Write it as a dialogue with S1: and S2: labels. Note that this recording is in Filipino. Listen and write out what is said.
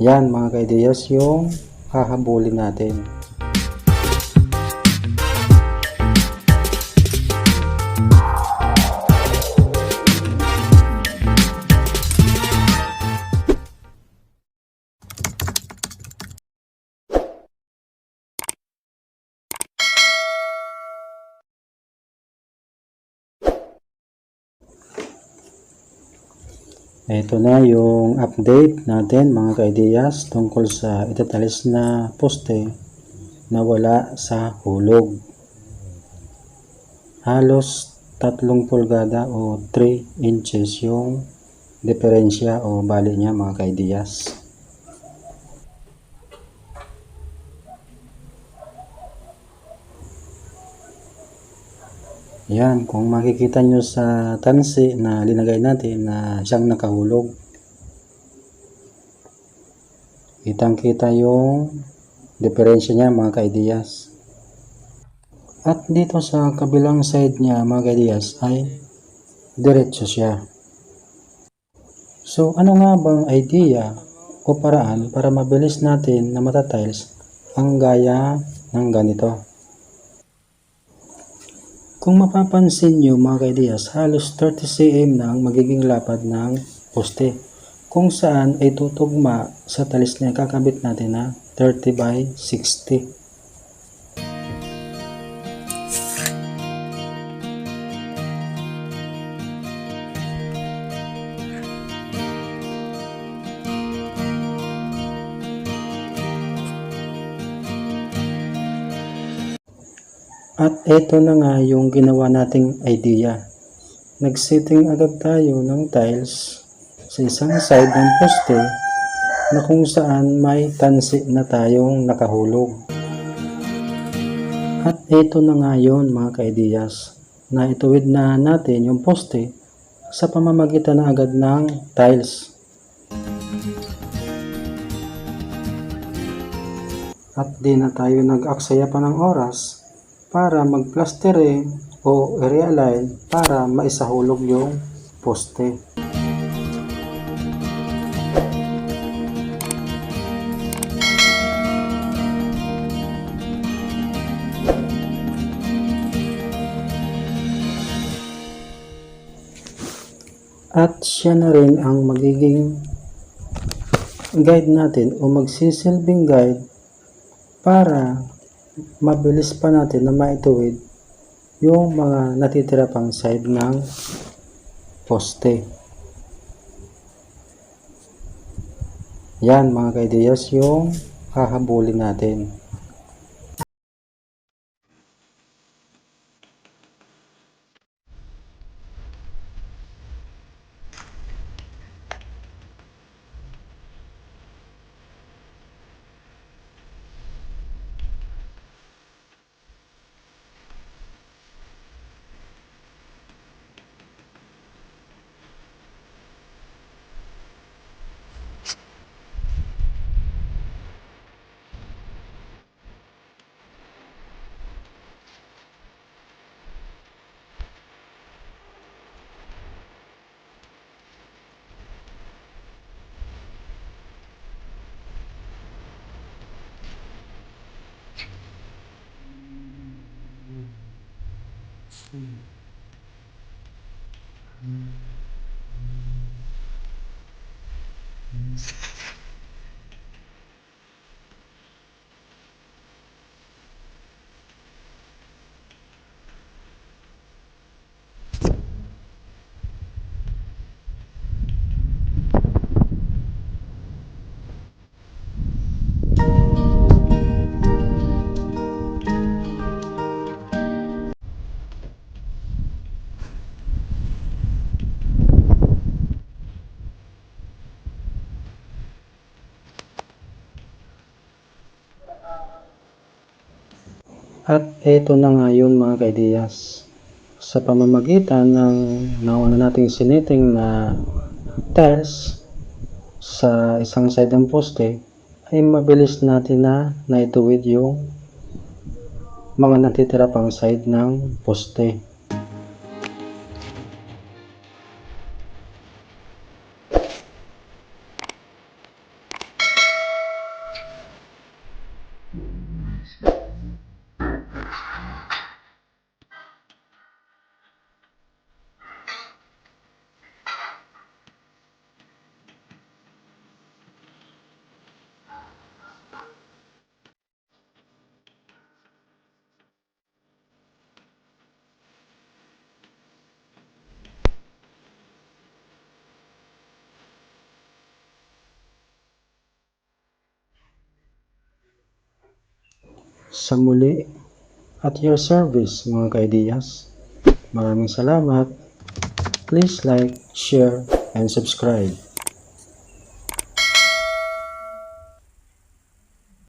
S1: Yan mga kaideyas yung hahabulin natin. Ito na yung update natin mga kaideyas tungkol sa itatalis na poste na wala sa hulog. Halos 3 pulgada o 3 inches yung diferensya o bali niya mga kaideyas. Yan, kung makikita nyo sa tansi na linagay natin na siyang nakahulog. Kitang-kita yung diferensya niya mga kaideyas. At dito sa kabilang side niya mga kaideyas ay diretso siya. So ano nga bang idea o paraan para mabilis natin na matatiles ang gaya ng ganito? Kung mapapansin nyo mga kaideyas, halos 30 cm na ang magiging lapad ng poste, kung saan ay tutugma sa talis na kakabit natin na 30 by 60. At ito na nga yung ginawa nating idea. Nag-setting agad tayo ng tiles sa isang side ng poste na kung saan may tansi na tayong nakahulog. At ito na nga yun mga kaideyas, na ituwid na natin yung poste sa pamamagitan na agad ng tiles. At di na tayo nag-aksaya pa ng oras para mag-plastering o i-realign para maisahulog yung poste. At siya na rin ang magiging guide natin o magsisilbing guide para mabilis pa natin na maituwid yung mga natitira pang side ng poste. Yan mga kaideyas yung hahabulin natin. At eto na nga yun mga kaideyas. Sa pamamagitan ng nauna nating siniting na tiles sa isang side ng poste, ay mabilis natin na naituwid yung mga natitira pang side ng poste. sa muli at your service mga ka-ideas. Maraming salamat. Please like, share, and subscribe.